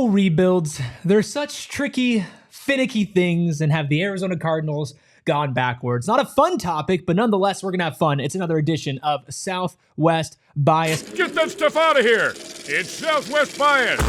rebuilds, they're such tricky, finicky things, and have the Arizona Cardinals gone backwards? Not a fun topic, but nonetheless, we're going to have fun. It's another edition of Southwest Bias. Get that stuff out of here. It's Southwest Bias.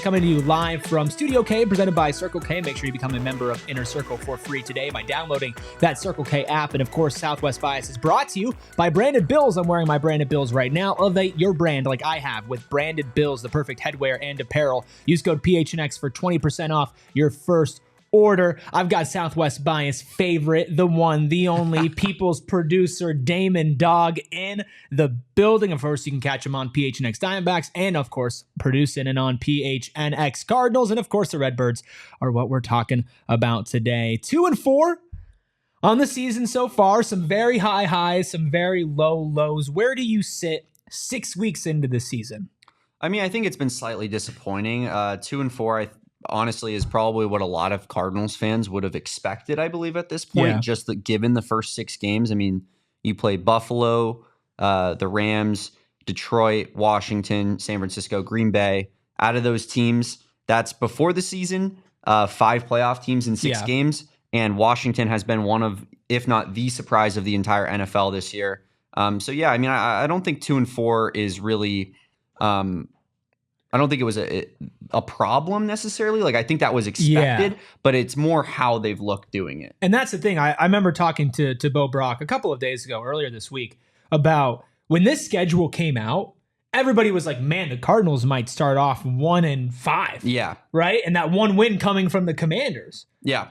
Coming to you live from Studio K, presented by Circle K. Make sure you become a member of Inner Circle for free today by downloading that Circle K app. And of course, Southwest Bias is brought to you by Branded Bills. I'm wearing my Branded Bills right now. Elevate your brand like I have with Branded Bills, the perfect headwear and apparel. Use code PHNX for 20% off your first order. I've got Southwest Bias favorite, the one, the only, people's producer, Damon, Dawg, in the building. Of course, you can catch him on PHNX Diamondbacks and, of course, producing and on PHNX Cardinals. And, of course, the Redbirds are what we're talking about today. 2-4 on the season so far. Some very high highs, some very low lows. Where do you sit 6 weeks into the season? I mean, I think it's been slightly disappointing. 2-4, honestly, is probably what a lot of Cardinals fans would have expected, I believe, at this point. Yeah. Just given the first 6 games. I mean, you play Buffalo, the Rams, Detroit, Washington, San Francisco, Green Bay. Out of those teams, that's before the season, 5 playoff teams in 6 games. And Washington has been one of, if not the surprise of the entire NFL this year. So, yeah, I mean, I don't think 2-4 is really I don't think it was a problem necessarily. Like, I think that was expected, but it's more how they've looked doing it. And that's the thing. I remember talking to Bo Brock a couple of days ago, earlier this week, about when this schedule came out, everybody was like, man, the Cardinals might start off 1-5. Yeah. Right? And that one win coming from the Commanders. Yeah.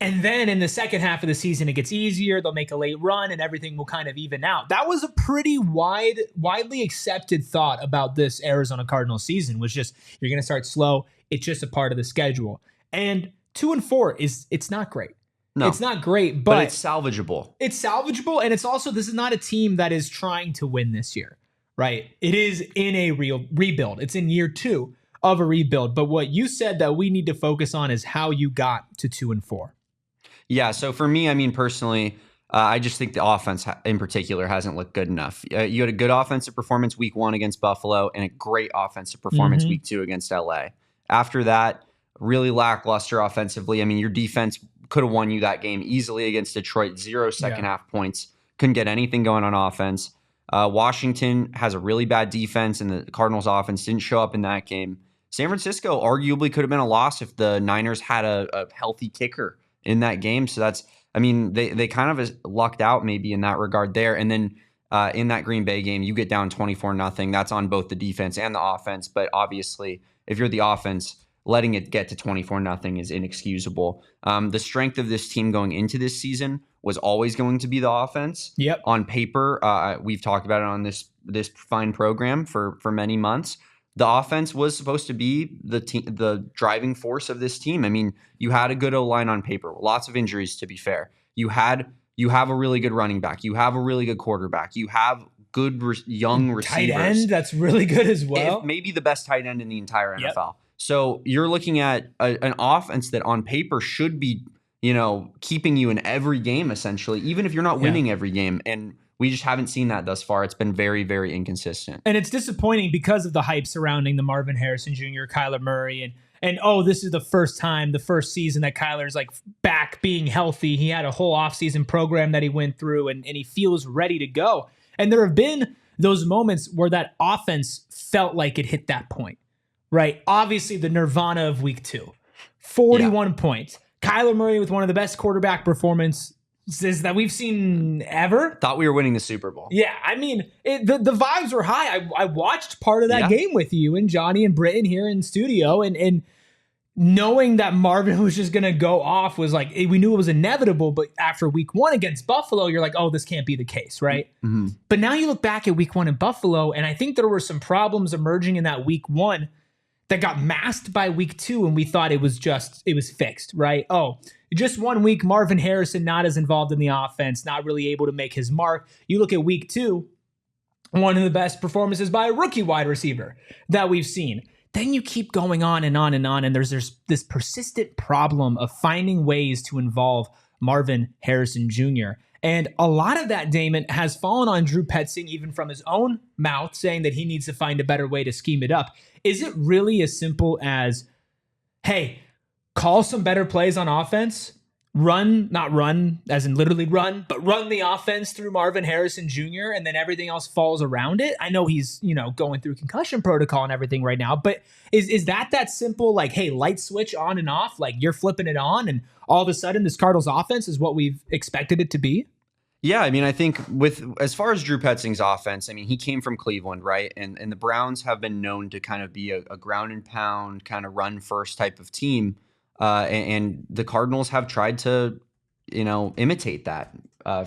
And then in the second half of the season, it gets easier. They'll make a late run and everything will kind of even out. That was a pretty widely accepted thought about this Arizona Cardinals season, was just, you're going to start slow. It's just a part of the schedule. And 2-4 it's not great. No, it's not great, but it's salvageable. It's salvageable. And it's also, this is not a team that is trying to win this year, right? It is in a real rebuild. It's in year 2 of a rebuild. But what you said that we need to focus on is how you got to 2-4. Yeah, so for me, I mean, personally, I just think the offense in particular hasn't looked good enough. You had a good offensive performance week 1 against Buffalo and a great offensive performance week 2 against LA. After that, really lackluster offensively. I mean, your defense could have won you that game easily against Detroit. 0 second half points. Couldn't get anything going on offense. Washington has a really bad defense, and the Cardinals offense didn't show up in that game. San Francisco arguably could have been a loss if the Niners had a healthy kicker in that game. So that's, I mean, they kind of lucked out maybe in that regard there. And then in that Green Bay game, you get down 24-0. That's on both the defense and the offense. But obviously, if you're the offense, letting it get to 24-0 is inexcusable. The strength of this team going into this season was always going to be the offense. Yep. On paper, we've talked about it on this fine program for many months. The offense was supposed to be the driving force of this team. I mean, you had a good O-line on paper. Lots of injuries, to be fair. You have a really good running back. You have a really good quarterback. You have good young receivers. Tight end, that's really good as well. Maybe the best tight end in the entire NFL. So you're looking at an offense that on paper should be, keeping you in every game, essentially, even if you're not winning every game. And we just haven't seen that thus far. It's been very, very inconsistent. And it's disappointing because of the hype surrounding the Marvin Harrison Jr., Kyler Murray, and this is the first season that Kyler's like back being healthy. He had a whole offseason program that he went through and he feels ready to go. And there have been those moments where that offense felt like it hit that point, right? Obviously the nirvana of week 2, 41 points. Kyler Murray with one of the best quarterback performances that we've seen ever. Thought we were winning the Super Bowl. Yeah, I mean, the vibes were high. I watched part of that game with you and Johnny and Britton here in studio, and knowing that Marvin was just going to go off was like, we knew it was inevitable, but after week 1 against Buffalo, you're like, oh, this can't be the case, right? Mm-hmm. But now you look back at week 1 in Buffalo, and I think there were some problems emerging in that week 1 that got masked by week 2, and we thought it was fixed, right? Oh, just 1 week, Marvin Harrison not as involved in the offense, not really able to make his mark. You look at week 2, one of the best performances by a rookie wide receiver that we've seen. Then you keep going on and on and on, and there's this persistent problem of finding ways to involve Marvin Harrison Jr. And a lot of that, Damon, has fallen on Drew Petzing, even from his own mouth, saying that he needs to find a better way to scheme it up. Is it really as simple as, hey, call some better plays on offense? Not run as in literally run, but run the offense through Marvin Harrison Jr. and then everything else falls around it. I know he's, going through concussion protocol and everything right now, but is that simple? Like, hey, light switch on and off, like you're flipping it on and all of a sudden this Cardinals offense is what we've expected it to be? Yeah, I mean, I think as far as Drew Petzing's offense, I mean, he came from Cleveland, right? And the Browns have been known to kind of be a ground and pound, kind of run first type of team. And the Cardinals have tried to, imitate that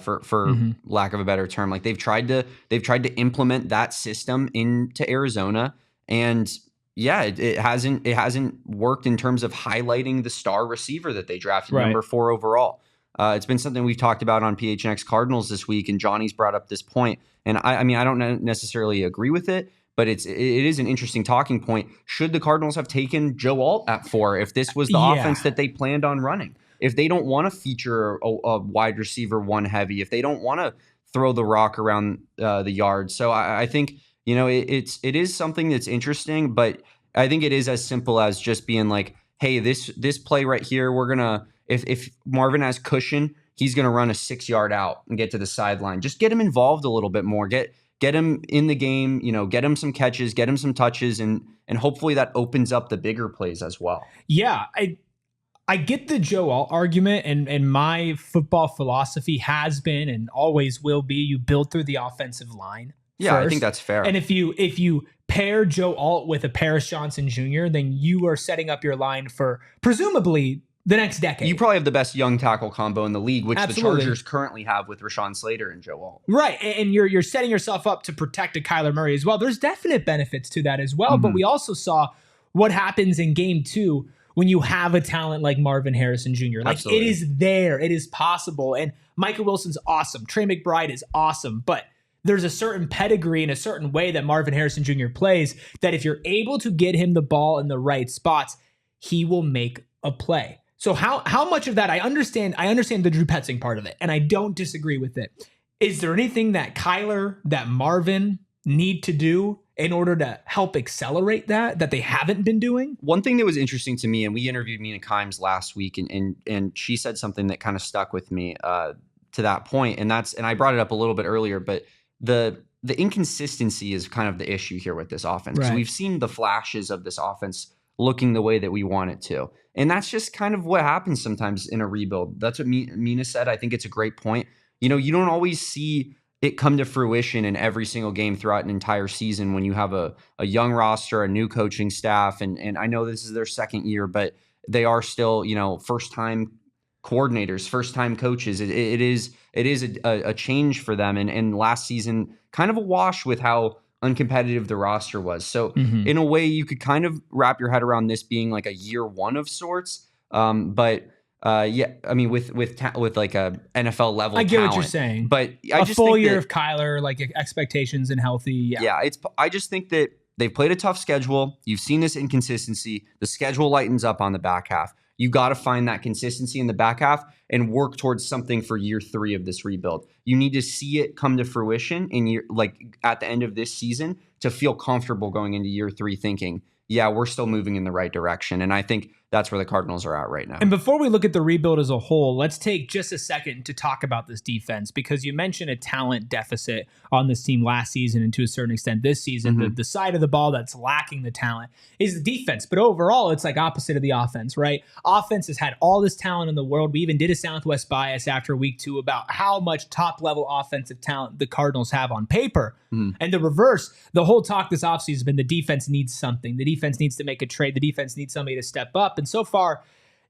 for lack of a better term. Like they've tried to implement that system into Arizona, and yeah, it hasn't worked in terms of highlighting the star receiver that they drafted, number 4 overall. It's been something we've talked about on PHNX Cardinals this week, and Johnny's brought up this point, and I mean I don't necessarily agree with it. But it is an interesting talking point. Should the Cardinals have taken Joe Alt at 4 if this was the offense that they planned on running? If they don't want to feature a wide receiver 1 heavy, if they don't want to throw the rock around the yard. So I think, it is something that's interesting, but I think it is as simple as just being like, hey, this play right here, we're going to, if Marvin has cushion, he's going to run a 6-yard out and get to the sideline. Just get him involved a little bit more. Get him in the game, get him some catches, get him some touches, and hopefully that opens up the bigger plays as well. Yeah, I get the Joe Alt argument, and my football philosophy has been and always will be you build through the offensive line. Yeah, first. I think that's fair. And if you pair Joe Alt with a Paris Johnson Jr., then you are setting up your line for presumably the next decade. You probably have the best young tackle combo in the league, which the Chargers currently have with Rashawn Slater and Joe Alt. Right, and you're setting yourself up to protect a Kyler Murray as well. There's definite benefits to that as well, but we also saw what happens in game 2 when you have a talent like Marvin Harrison Jr. Like Absolutely. It is there, it is possible, and Micah Wilson's awesome. Trey McBride is awesome, but there's a certain pedigree and a certain way that Marvin Harrison Jr. plays that if you're able to get him the ball in the right spots, he will make a play. So how much of that I understand the Drew Petzing part of it, and I don't disagree with it. Is there anything that Kyler, that Marvin need to do in order to help accelerate that they haven't been doing? One thing that was interesting to me, and we interviewed Mina Kimes last week, and she said something that kind of stuck with me to that point, and I brought it up a little bit earlier, but the inconsistency is kind of the issue here with this offense. Right. We've seen the flashes of this offense looking the way that we want it to. And that's just kind of what happens sometimes in a rebuild. That's what Mina said. I think it's a great point. You don't always see it come to fruition in every single game throughout an entire season when you have a young roster, a new coaching staff. And I know this is their second year, but they are still, first-time coordinators, first-time coaches. It is a change for them. And last season, kind of a wash with how uncompetitive the roster was. So in a way, you could kind of wrap your head around this being like a year 1 of sorts. But yeah, I mean, with like a NFL level, I get talent. What you're saying. But I just full year of Kyler, like expectations and healthy. Yeah. I just think that they've played a tough schedule. You've seen this inconsistency. The schedule lightens up on the back half. You got to find that consistency in the back half and work towards something for year 3 of this rebuild. You need to see it come to fruition at the end of this season to feel comfortable going into year 3 thinking, yeah, we're still moving in the right direction. And I think that's where the Cardinals are at right now. And before we look at the rebuild as a whole, let's take just a second to talk about this defense, because you mentioned a talent deficit on this team last season and to a certain extent this season. The side of the ball that's lacking the talent is the defense. But overall, it's like opposite of the offense, right? Offense has had all this talent in the world. We even did a Southwest bias after week 2 about how much top-level offensive talent the Cardinals have on paper. And the reverse, the whole talk this offseason has been the defense needs something. The defense needs to make a trade. The defense needs somebody to step up. And so far,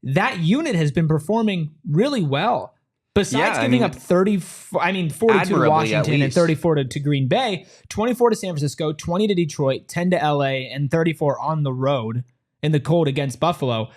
that unit has been performing really well. Besides giving up 42 to Washington and 34 to Green Bay, 24 to San Francisco, 20 to Detroit, 10 to LA, and 34 on the road in the cold against Buffalo,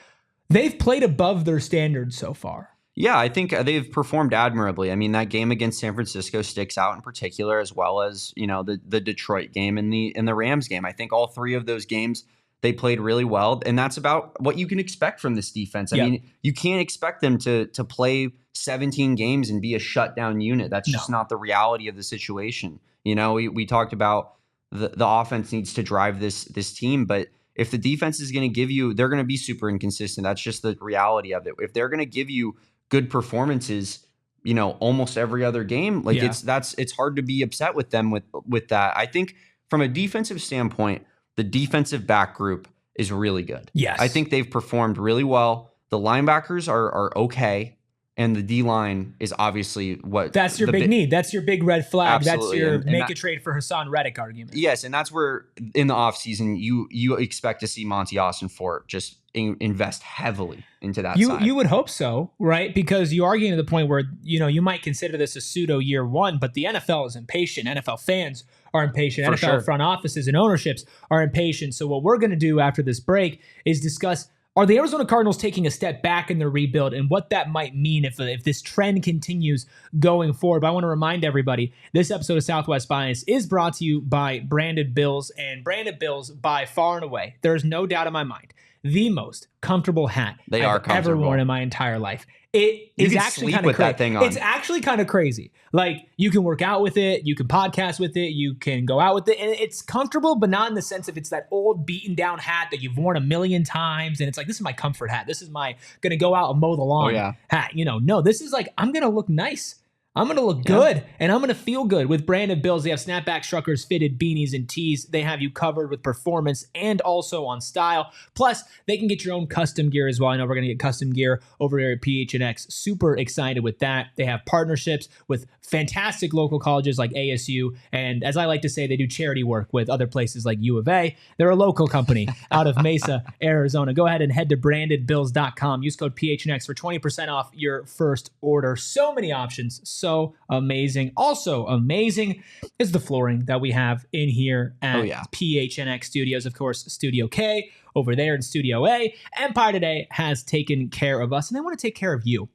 they've played above their standards so far. Yeah, I think they've performed admirably. I mean, that game against San Francisco sticks out in particular, as well as the Detroit game and the Rams game. I think all 3 of those games, They played really well, and that's about what you can expect from this defense. I mean, you can't expect them to play 17 games and be a shutdown unit. That's just not the reality of the situation. You know, we talked about the offense needs to drive this team, but if the defense is going to give you, they're going to be super inconsistent. That's just the reality of it. If they're going to give you good performances, you know, almost every other game, like it's hard to be upset with them with that. I think from a defensive standpoint, the defensive back group is really good. Yes. I think they've performed really well. The linebackers are okay. And the D-line is obviously what... That's your big need. That's your big red flag. Absolutely. That's your make a trade for Hassan Reddick argument. Yes, and that's where in the offseason you expect to see Monty Austin-Fort just invest heavily into that side. You would hope so, right? Because you are getting to the point where, you know, you might consider this a pseudo year one, but the NFL is impatient. NFL fans are impatient. For NFL sure. front offices and ownerships are impatient. So what we're going to do after this break is discuss, are the Arizona Cardinals taking a step back in their rebuild and what that might mean if this trend continues going forward? But I want to remind everybody, this episode of Southwest Bias is brought to you by Branded Bills, and Branded Bills, by far and away, there's no doubt in my mind, the most comfortable hat I've ever worn in my entire life. It is actually kind of crazy. It's actually kind of crazy. Like, you can work out with it, you can podcast with it, you can go out with it, and it's comfortable, but not in the sense of it's that old beaten down hat that you've worn a million times, and it's like, this is my comfort hat. This is my gonna go out and mow the lawn hat. You know, no, this is like, I'm gonna look nice. I'm going to look good, and I'm going to feel good. With Branded Bills, they have snapback truckers, fitted beanies, and tees. They have you covered with performance and also on style. Plus, they can get your own custom gear as well. I know we're going to get custom gear over there at PHNX. Super excited with that. They have partnerships with fantastic local colleges like ASU, and as I like to say, they do charity work with other places like U of A. They're a local company out of Mesa, Arizona. Go ahead and head to brandedbills.com. Use code PHNX for 20% off your first order. So many options. So amazing. Also amazing is the flooring that we have in here at PHNX Studios. Of course, Studio K over there in Studio A. Empire Today has taken care of us, and they want to take care of you.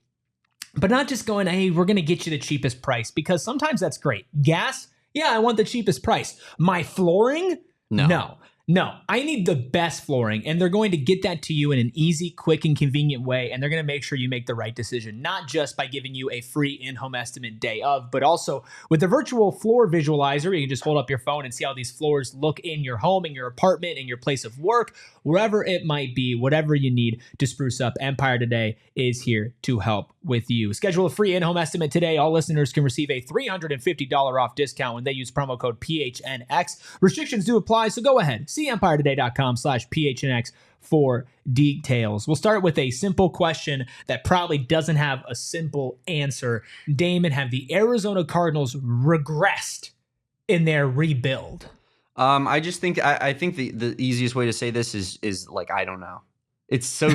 But not just going, hey, we're going to get you the cheapest price, because sometimes that's great. Gas? Yeah, I want the cheapest price. My flooring? No, I need the best flooring, and they're going to get that to you in an easy, quick, and convenient way, and they're going to make sure you make the right decision, not just by giving you a free in-home estimate day of, but also with the virtual floor visualizer. You can just hold up your phone and see how these floors look in your home, in your apartment, in your place of work, wherever it might be. Whatever you need to spruce up, Empire Today is here to help with you. Schedule a free in-home estimate today. All listeners can receive a $350 off discount when they use promo code PHNX. Restrictions do apply, so go ahead. See EmpireToday.com/PHNX for details. We'll start with a simple question that probably doesn't have a simple answer. Damon, have the Arizona Cardinals regressed in their rebuild? I just think I think the easiest way to say this is like, I don't know. It's so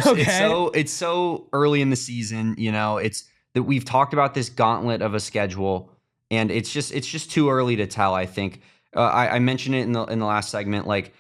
it's so early in the season, you know. It's that we've talked about this gauntlet of a schedule, and it's just too early to tell. I think I mentioned it in the last segment. Like,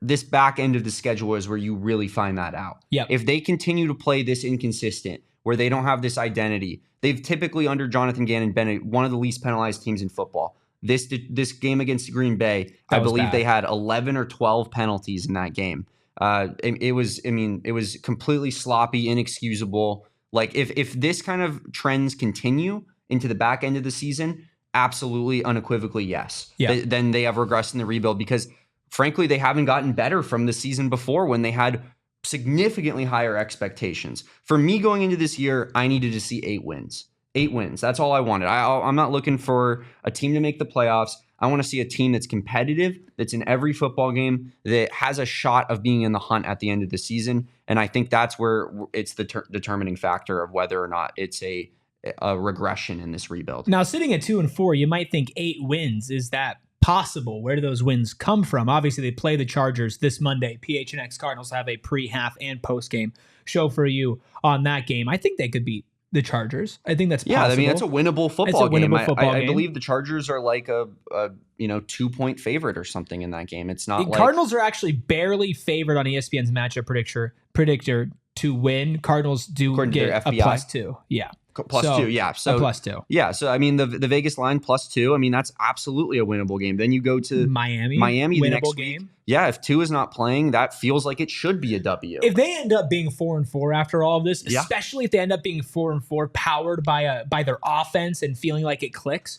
this back end of the schedule is where you really find that out. Yeah. If they continue to play this inconsistent, where they don't have this identity, they've typically, under Jonathon Gannon, been one of the least penalized teams in football. This game against Green Bay, I believe they had 11 or 12 penalties in that game. It was completely sloppy, inexcusable. Like, if this kind of trends continue into the back end of the season, absolutely, unequivocally, yes. Yeah. Then they have regressed in the rebuild, because frankly, they haven't gotten better from the season before when they had significantly higher expectations. For me, going into this year, I needed to see 8 wins. 8 wins. That's all I wanted. I'm not looking for a team to make the playoffs. I want to see a team that's competitive, that's in every football game, that has a shot of being in the hunt at the end of the season. And I think that's where it's the determining factor of whether or not it's a regression in this rebuild. Now, sitting at 2-4, you might think 8 wins. Is that possible? Where do those wins come from? Obviously, they play the Chargers this Monday. PHNX Cardinals have a pre-half and post-game show for you on that game. I think they could beat the Chargers. I think that's possible. Yeah, I mean, it's a winnable football game. I believe the Chargers are like a 2-point favorite or something in that game. It's not the Cardinals are actually barely favored on ESPN's matchup predictor to win. Cardinals do get a +2. Yeah. +2, yeah. So +2. Yeah, so I mean the Vegas line +2. I mean that's absolutely a winnable game. Then you go to Miami the next week. Game. Yeah, if Tua is not playing, that feels like it should be a W. If they end up being 4-4 after all of this, especially if they end up being 4-4, powered by their offense and feeling like it clicks.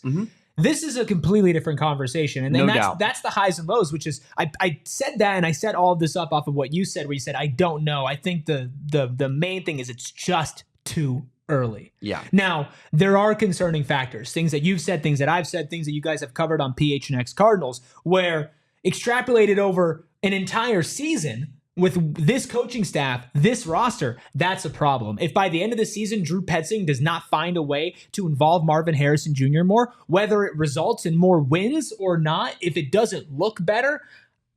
This is a completely different conversation. And then that's the highs and lows, which is, I said that, and I set all of this up off of what you said, where you said, I don't know. I think the main thing is it's just too early. Yeah. Now, there are concerning factors, things that you've said, things that I've said, things that you guys have covered on PHNX Cardinals, where extrapolated over an entire season, with this coaching staff, this roster, that's a problem. If by the end of the season, Drew Petzing does not find a way to involve Marvin Harrison Jr. more, whether it results in more wins or not, if it doesn't look better,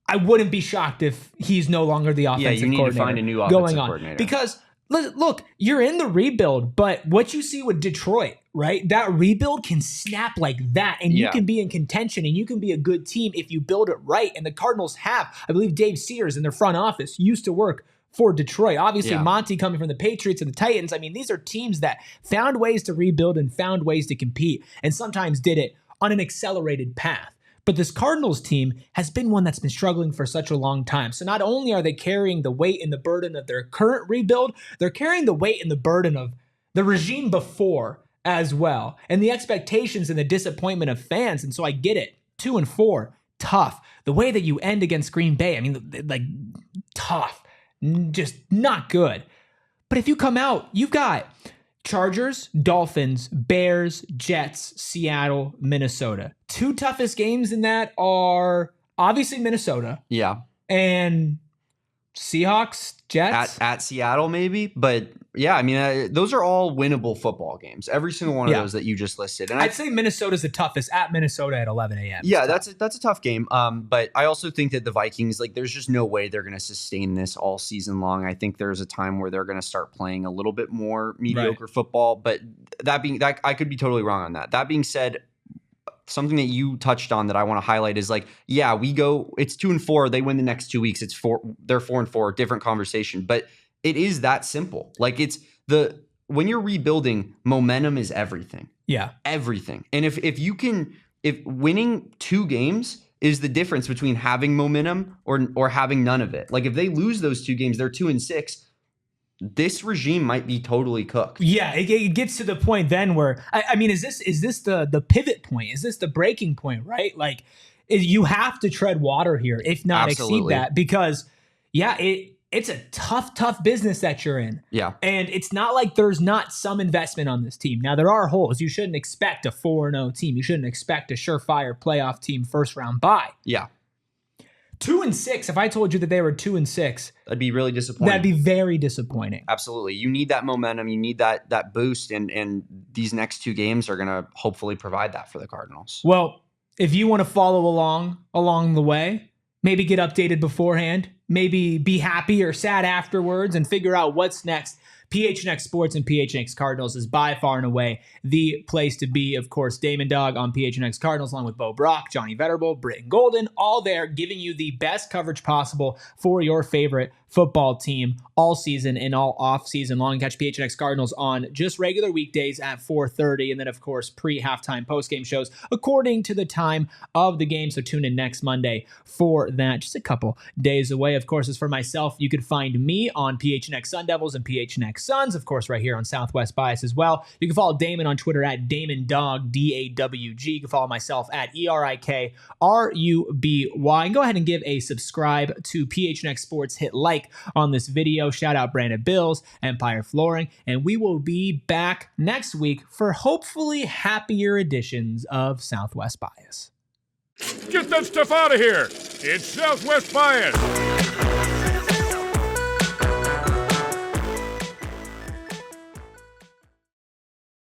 I wouldn't be shocked if he's no longer the offensive coordinator. Yeah, you need to find a new offensive coordinator. Because, look, you're in the rebuild, but what you see with Detroit, right? That rebuild can snap like that, and you can be in contention, and you can be a good team if you build it right. And the Cardinals have, I believe Dave Sears in their front office used to work for Detroit. Obviously, Monty coming from the Patriots and the Titans. I mean, these are teams that found ways to rebuild and found ways to compete, and sometimes did it on an accelerated path. But this Cardinals team has been one that's been struggling for such a long time. So not only are they carrying the weight and the burden of their current rebuild, they're carrying the weight and the burden of the regime before as well, and the expectations and the disappointment of fans. And so I get it. 2-4, tough. The way that you end against Green Bay, I mean, like, tough, just not good. But if you come out, you've got Chargers, Dolphins, Bears, Jets, Seattle, Minnesota. 2 toughest games in that are obviously Minnesota. Yeah. And Seahawks, Jets. At Seattle, maybe. But yeah, I mean, those are all winnable football games. Every single one of those that you just listed. And I'd say Minnesota's the toughest at Minnesota at 11 a.m. Yeah, that's a tough game. But I also think that the Vikings, like, there's just no way they're going to sustain this all season long. I think there's a time where they're going to start playing a little bit more mediocre football. But that I could be totally wrong on that. That being said, something that you touched on that I want to highlight is, like, yeah, it's 2-4. They win the next 2 weeks. They're 4-4, different conversation. But it is that simple. Like, when you're rebuilding, momentum is everything. Yeah. Everything. And if winning 2 games is the difference between having momentum or having none of it. Like, if they lose those 2 games, they're 2-6. This regime might be totally cooked. Yeah, it gets to the point then where, I mean, is this the pivot point? Is this the breaking point, right? Like, you have to tread water here, if not exceed that, because, it's a tough business that you're in. Yeah. And it's not like there's not some investment on this team. Now, there are holes. You shouldn't expect a 4-0 team. You shouldn't expect a surefire playoff team first round bye. Yeah. 2-6, if I told you that they were 2-6, that'd be really disappointing. That'd be very disappointing. Absolutely. You need that momentum. You need that boost. And these next 2 games are going to hopefully provide that for the Cardinals. Well, if you want to follow along the way, maybe get updated beforehand, maybe be happy or sad afterwards and figure out what's next, PHNX Sports and PHNX Cardinals is by far and away the place to be. Of course, Damon, Dawg on PHNX Cardinals, along with Bo Brock, Johnny Venerable, Britton Golden, all there giving you the best coverage possible for your favorite football team all season and all off season long. Catch PHNX Cardinals on just regular weekdays at 4:30, and then of course pre-halftime post-game shows according to the time of the game. So tune in next Monday for that. Just a couple days away. Of course, as for myself, you can find me on PHNX Sun Devils and PHNX Suns, of course, right here on Southwest Bias as well. You can follow Damon on Twitter at DamonDawg, D-A-W-G. You can follow myself at ERIKRUBY. And go ahead and give a subscribe to PHNX Sports. Hit like on this video. Shout out Brandon Bills, Empire Flooring, and we will be back next week for hopefully happier editions of Southwest Bias. Get that stuff out of here. It's Southwest Bias.